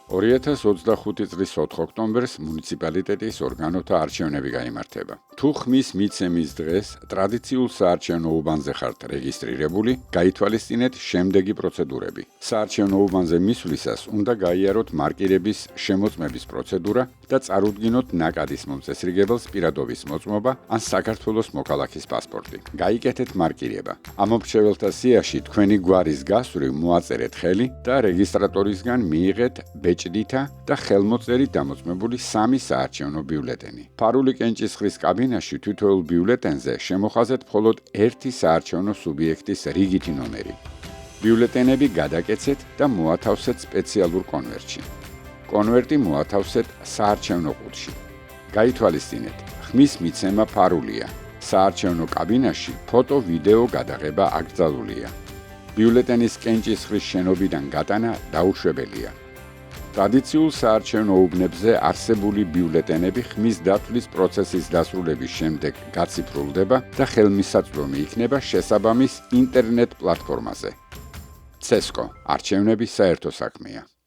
2025 წლის 4 ოქტომბერს მუნიციპალიტეტის ორგანოთა არჩევნები გაიმართება. თუ ხმის მიცემის დღეს ტრადიციულ საარჩევნო უბანზე ხართ რეგისტრირებული, გაითვალისწინეთ შემდეგი პროცედურები. საარჩევნო უბანზე მისვლისას უნდა გაიაროთ მარკირების შემოწმების პროცედურა და წარუდგინოთ ნაკადის მომწესრიგებელს პირადობის მოწმობა ან საქართველოს მოქალაქის პასპორტი. გაიკეთეთ მარკირება. ამომრჩეველთა სიაში თქვენი გვარის გასწვრივ მოაწერეთ ხელი და რეგისტრატორისგან მიიღეთ ბეჭდითა და ხელმოწერით დამოწმებული 3 საარჩევნო ბიულეტენი. ფარული კენჭისყრის კაბინაში თითოეულ ბიულეტენზე შემოხაზეთ მხოლოდ 1 საარჩევნო სუბიექტის რიგითი ნომერი. ბიულეტენები გადაკეცეთ და მოათავსეთ სპეციალურ კონვერტში. კონვერტი მოათავსეთ საარჩევნო ყუთში. გაითვალისწინეთ, ხმის მიცემა ფარულია. საარჩევნო კაბინაში ფოტო-ვიდეო გადაღება აკრძალულია. ბიულეტენის კენჭისყრის შენობიდან გატანა დაუშვებელია. ტრადიციულ საარჩევნო უბნებზე არსებული ბიულეტენები ხმის დათვლის პროცესის დასრულების შემდეგ გაციფრულდება და ხელმისაწვდომი იქნება შესაბამის ინტერნეტ პლატფორმაზე. CESCO არჩევნები საერთო საქმეა.